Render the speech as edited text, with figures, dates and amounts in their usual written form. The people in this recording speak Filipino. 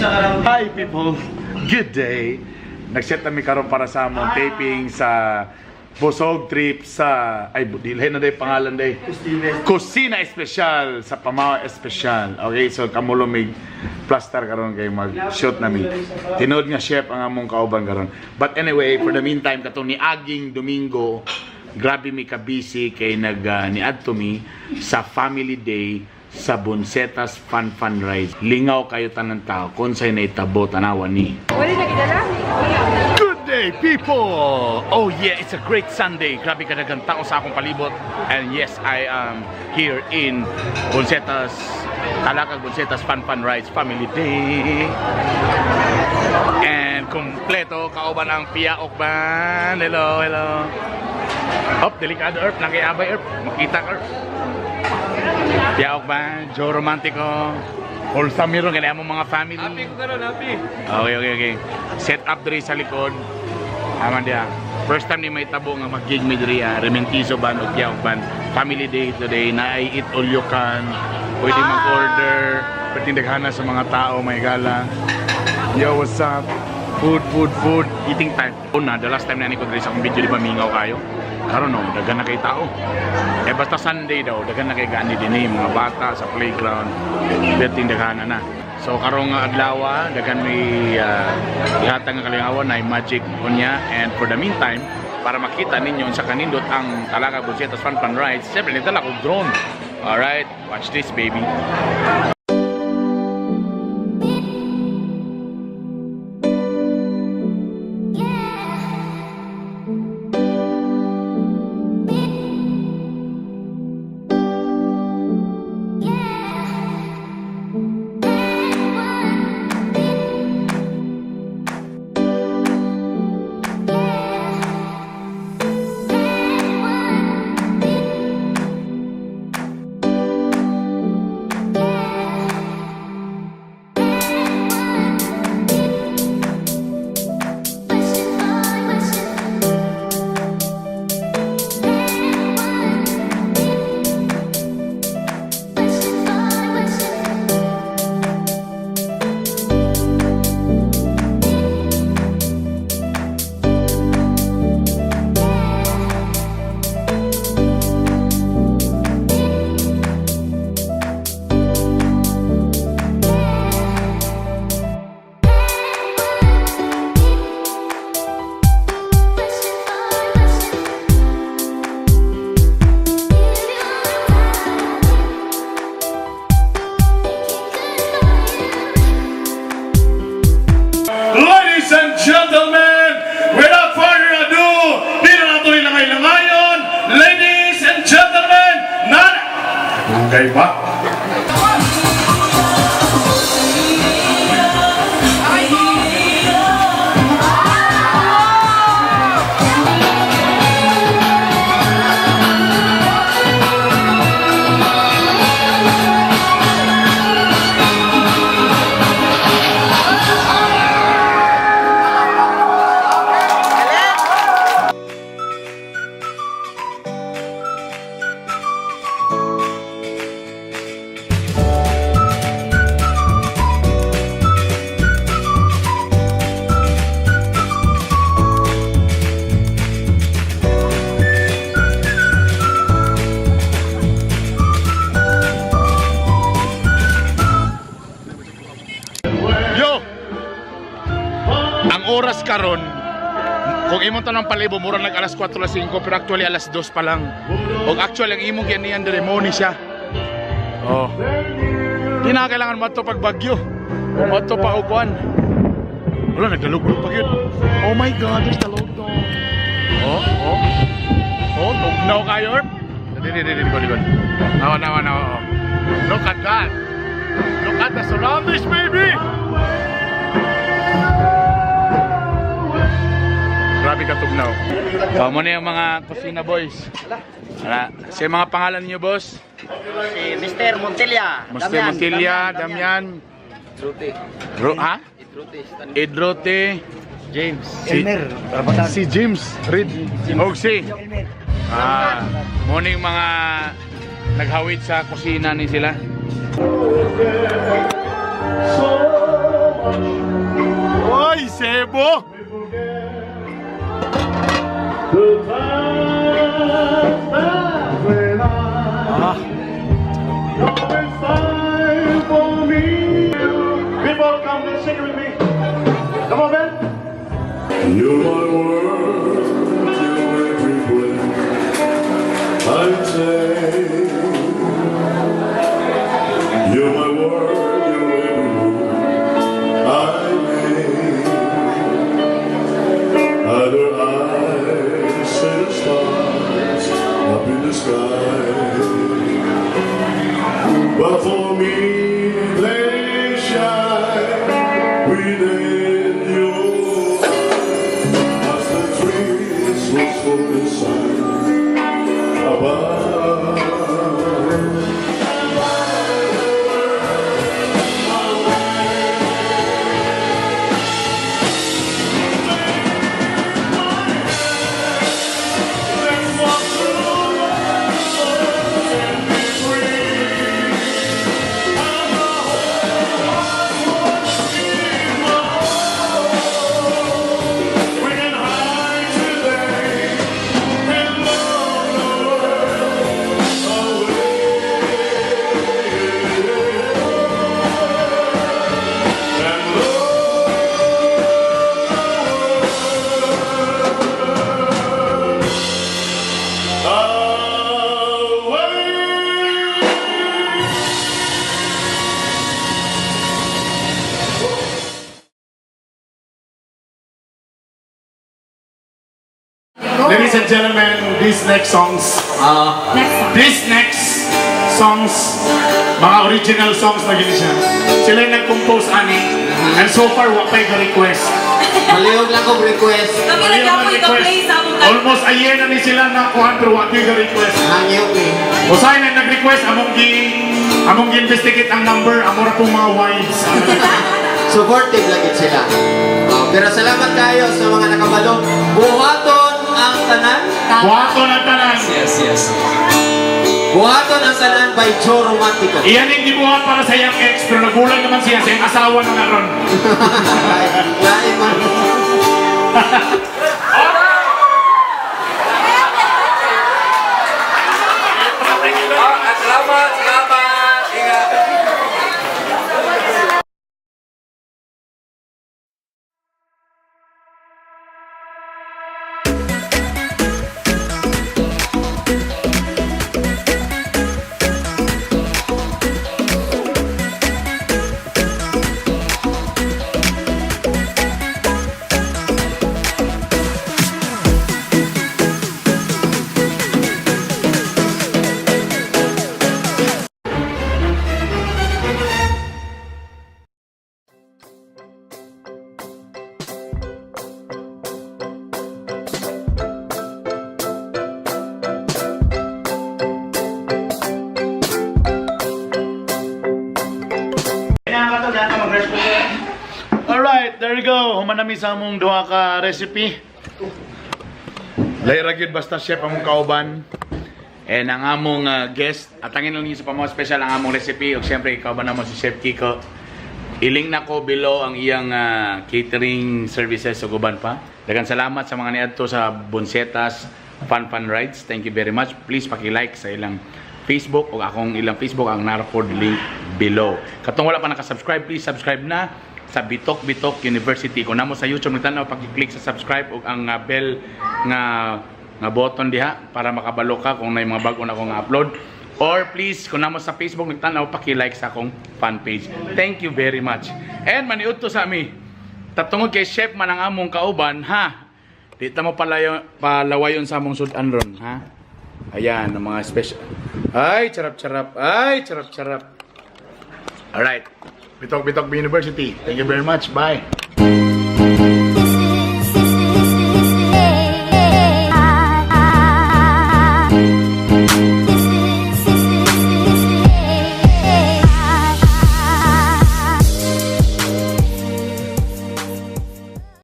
Hi people, good day. Nag-set kami karon para sa among taping sa Busog Trip sa ay dilhay na day pangalan day. Kusina Espesyal sa Pamaw Espesyal. Okay, so kamulo may plaster karon kay mag-shoot nami. Tinod nga chef ang among kauban karon. But anyway, for the meantime katong ni Aging Domingo, grabe mi ka busy kay niadto mi sa Family Day sa Bonsetas Fun Ride. Lingaw kayo tanang tao kung sa'yo na itabo tanawan ni. Good day people! Oh yeah, it's a great Sunday. Grabe kadagang tao sa akong palibot. And yes, I am here in Bonsetas, Talakag Bonsetas Fun Rides Family Day. And kompleto, kauban ang Piaok Band. Hello, hello. Hop, delikado Erp, nakiabay Erp. Makita ka Erp. Piaok ba? Joe Romantico. All Samiro, ganyan mo mga family. Happy ko karon, happy. Okay. Set up diri sa likod. Aman dia. First time ni may tabo nga mag-gig mi diri, Rementizo Band o Piaok Band. Family Day today. Na I eat all you can. Pwede mag-order. Pwede daghana sa mga tao, may gala. Yo, what's up? Food. Eating time. Una, the last time na ko diri sa akong video, di ba mingaw kayo? Karon no, dagan na kay tao. Eh basta Sunday daw, dagan na kay gani din mga bata sa playground. Beting daghan na. So karong adlaw, dagan may ihatag nga kalingawan na magic unya. And for the meantime, para makita ninyo sa kanindot ang Talakag Bonsetas Fun Rides, siyempre nagdala kong drone. Alright, watch this baby. Gentlemen, without further ado, dito na tuloy na kayo ngayon. Ladies and gentlemen, okay ba? Oras karon kung imong tanang palibo mura nag alas 4:05 pero actually alas 2 pa lang. Og actually ang imong yan ceremony siya. Oh. Di na kailangan mato pag bagyo. O mato pa upuan. Wala nagdalugdog pa yun. Oh my god, there's the logo. Oh, tugnaw kayo. Dili ko. Now. Look at that. Look at the surroundings, baby. Grabe ka tugnaw. Mo na yung mga kusina boys. Siya mga pangalan niyo boss? Si Mr. Montilla. Mr. Montilla, Damian. Idrote. James. Si James Reed. Og si morning mga naghawid sa kusina ni sila. Oy, Sebo! Ah. People, come, let's sing it with me. Come on, man. You're my world, you're every breath I take. You're my world, you're every move I make. Other eyes see the stars up in the sky, but for me they shine within you. As the trees look for the sun above. Let's walk through the world and be free. And the whole world is mine. We can hide today and love the world away. And ladies and gentlemen, these next songs, these next songs, mga original songs na gini siya. Sila yung nag-compose ani, and so far wapay ka request. Malihog lang kong request. Kami nagkapoy ka-play sa among Almost a year na ni sila na kuhan pero wapay ka request. Hangyo eh. Usahay na nag-request, among gi-investigate ang number, among pong mga wives. Supportive lagi sila. Pero salamat kayo sa mga nakabalo. Buhaton ang tanan. Buhato na tanan. Yes. Buhaton ang tanan by Joe Romantico. Iyan yung gibuhat para sa iyang ex, pero nagulang naman siya sa iyang asawa na naroon. Lain man. Salamat. Ingat. Alright, there you go. Humanami sa among duha ka recipe. Laira gyud basta chef among kauban. And ang among guest, atangin lang niyo sa pamo special ang among recipe. Ug syempre ikaw ba naman si Chef Kiko. Iling na ko below ang iyang catering services ug uban pa. Daghang salamat sa mga niadto sa Bonsetas Fun Rides. Thank you very much. Please paki-like sa ilang Facebook o akong ilang Facebook ang narapod link below. Katong wala pa naka-subscribe, please subscribe na sa Bitok University. Kung namo sa YouTube nagtanaw, paki-click sa subscribe o ang bell nga button diha para makabalo ka kung may mga bago na akong upload. Or please, kung namo sa Facebook nagtanaw, paki-like sa akong fan page. Thank you very much. And maniud to sa ami. Tatungod kay chef man ang among kauban, ha. Di ta mo palawayon sa among sudan ron, ha. Ayan, ang mga special. Ay, charap-charap. Ay, charap-charap. Alright. Bitok University. Thank you very much. Bye.